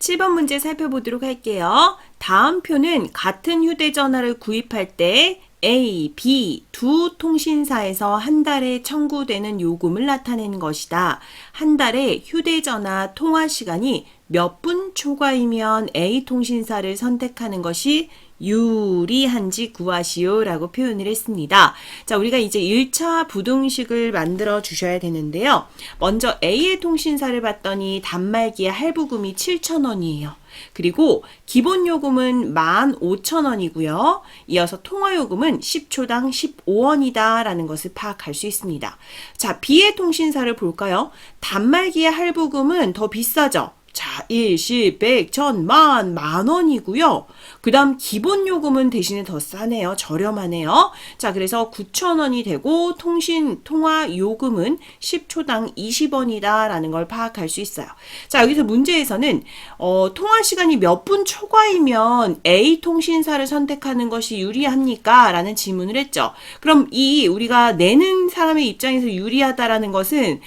7번 문제 살펴보도록 할게요. 다음 표는 같은 휴대전화를 구입할 때 A, B 두 통신사에서 한 달에 청구되는 요금을 나타내는 것이다. 한 달에 휴대전화 통화 시간이 몇 분 초과이면 A 통신사를 선택하는 것이 유리한지 구하시오 라고 표현을 했습니다. 자, 우리가 이제 1차 부등식을 만들어 주셔야 되는데요. 먼저 A의 통신사를 봤더니 단말기의 할부금이 7,000원이에요. 그리고 기본 요금은 15,000원이고요. 이어서 통화요금은 10초당 15원이다 라는 것을 파악할 수 있습니다. 자, B의 통신사를 볼까요? 단말기의 할부금은 더 비싸죠. 자, 1, 10, 100, 1000, 만 원이고요. 그 다음 기본 요금은 대신에 더 싸네요. 저렴하네요. 자, 그래서 9,000원이 되고 통화 요금은 10초당 20원이다 라는 걸 파악할 수 있어요. 자, 여기서 문제에서는 통화 시간이 몇 분 초과이면 A 통신사를 선택하는 것이 유리합니까? 라는 질문을 했죠. 그럼 우리가 내는 사람의 입장에서 유리하다라는 것은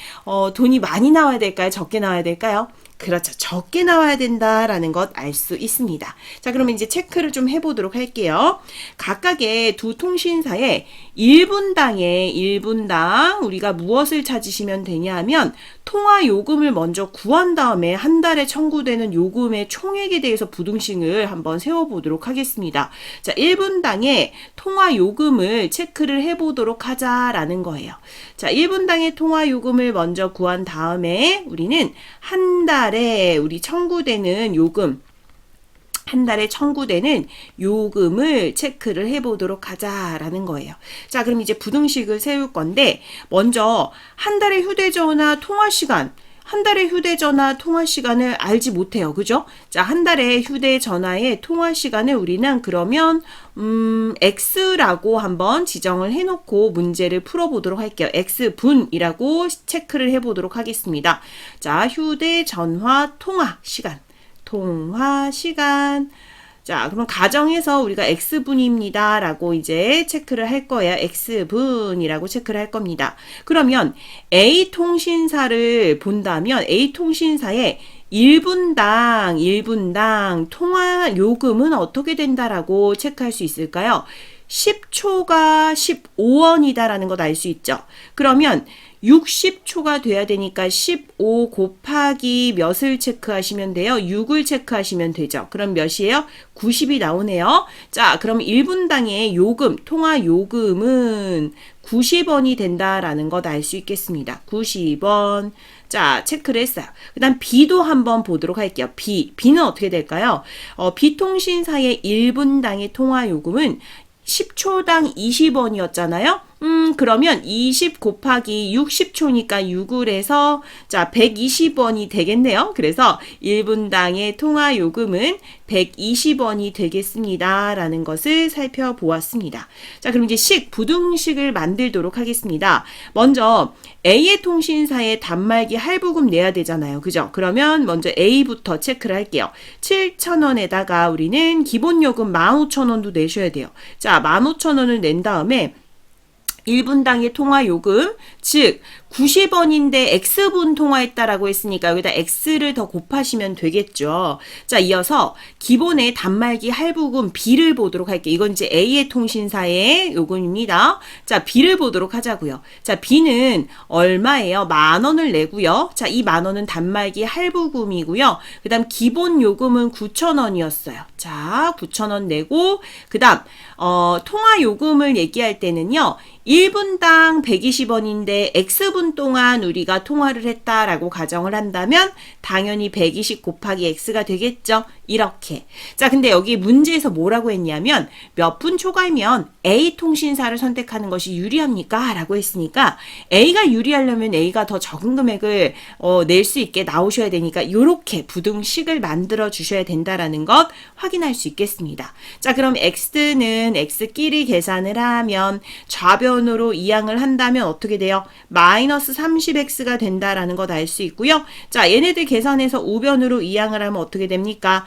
돈이 많이 나와야 될까요? 적게 나와야 될까요? 그렇죠. 적게 나와야 된다라는 것 알 수 있습니다. 자, 그러면 이제 체크를 좀 해보도록 할게요. 각각의 두 통신사에 1분당 우리가 무엇을 찾으시면 되냐 하면 통화 요금을 먼저 구한 다음에 한 달에 청구되는 요금의 총액에 대해서 부등식을 한번 세워보도록 하겠습니다. 자, 1분당의 통화 요금을 체크를 해보도록 하자라는 거예요. 자, 1분당의 통화 요금을 먼저 구한 다음에 우리는 한 달에 우리 청구되는 요금, 한 달에 청구되는 요금을 체크를 해보도록 하자라는 거예요. 자, 그럼 이제 부등식을 세울 건데 먼저 한 달의 휴대전화 통화 시간, 한 달의 휴대전화 통화 시간을 알지 못해요. 그죠? 자, 한 달의 휴대전화의 통화 시간을 우리는 그러면 X라고 한번 지정을 해놓고 문제를 풀어보도록 할게요. X분이라고 체크를 해보도록 하겠습니다. 자, 휴대전화 통화 시간. 자, 그러면 가정에서 우리가 X분입니다 라고 이제 체크를 할 거예요. X분이라고 체크를 할 겁니다. 그러면 A 통신사를 본다면 A 통신사의 1분당 통화 요금은 어떻게 된다라고 체크할 수 있을까요? 10초가 15원이다라는 것 알 수 있죠. 그러면 60초가 돼야 되니까 15 곱하기 몇을 체크하시면 돼요? 6을 체크하시면 되죠. 그럼 몇이에요? 90이 나오네요. 자, 그럼 1분당의 요금, 통화 요금은 90원이 된다라는 것 알 수 있겠습니다. 90원. 자, 체크를 했어요. 그 다음 B도 한번 보도록 할게요. B는 어떻게 될까요? B통신사의 1분당의 통화 요금은 10초당 20원이었잖아요. 그러면 20 곱하기 60초니까 6을 해서 자 120원이 되겠네요. 그래서 1분당의 통화 요금은 120원이 되겠습니다. 라는 것을 살펴보았습니다. 자, 그럼 이제 부등식을 만들도록 하겠습니다. 먼저 A의 통신사에 단말기 할부금 내야 되잖아요. 그죠? 그러면 먼저 A부터 체크를 할게요. 7,000원에다가 우리는 기본 요금 15,000원도 내셔야 돼요. 자, 15,000원을 낸 다음에 1분당의 통화 요금, 즉 90원인데 X분 통화했다라고 했으니까 여기다 X를 더 곱하시면 되겠죠. 자, 이어서 기본의 단말기 할부금 B를 보도록 할게요. 이건 이제 A의 통신사의 요금입니다. 자, B를 보도록 하자고요. 자, B는 얼마예요? 10,000원을 내고요. 자, 이 10,000원은 단말기 할부금이고요. 그 다음 기본 요금은 9,000원이었어요. 자, 9,000원 내고 그 다음 통화 요금을 얘기할 때는요. 1분당 120원인데 X분 동안 우리가 통화를 했다라고 가정을 한다면 당연히 120 곱하기 X가 되겠죠. 이렇게. 자, 근데 여기 문제에서 뭐라고 했냐면 몇 분 초과이면 A 통신사를 선택하는 것이 유리합니까? 라고 했으니까 A가 유리하려면 A가 더 적은 금액을 낼 수 있게 나오셔야 되니까 이렇게 부등식을 만들어 주셔야 된다라는 것 확인할 수 있겠습니다. 자, 그럼 X는 X끼리 계산을 하면 좌변으로 이항을 한다면 어떻게 돼요? 마이너스 30x가 된다라는 것 알 수 있고요. 자, 얘네들 계산해서 우변으로 이항을 하면 어떻게 됩니까?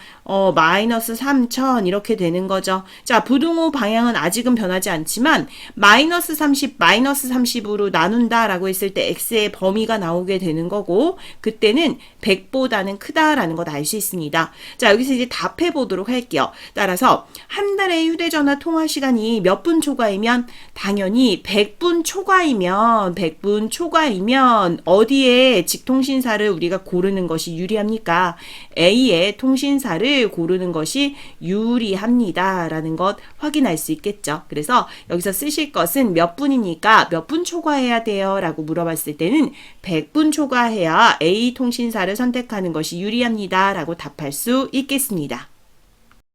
마이너스 3000 이렇게 되는 거죠. 자, 부등호 방향은 아직은 변하지 않지만 마이너스 30, 마이너스 30으로 나눈다라고 했을 때 x의 범위가 나오게 되는 거고 그때는 100보다는 크다라는 것 알 수 있습니다. 자, 여기서 이제 답해 보도록 할게요. 따라서 한 달의 휴대전화 통화 시간이 몇 분 초과이면 당연히 100분 초과이면 어디에 직통신사를 우리가 고르는 것이 유리합니까? A의 통신사를 고르는 것이 유리합니다. 라는 것 확인할 수 있겠죠. 그래서 여기서 쓰실 것은 몇 분입니까? 몇 분 초과해야 돼요? 라고 물어봤을 때는 100분 초과해야 A 통신사를 선택하는 것이 유리합니다. 라고 답할 수 있겠습니다.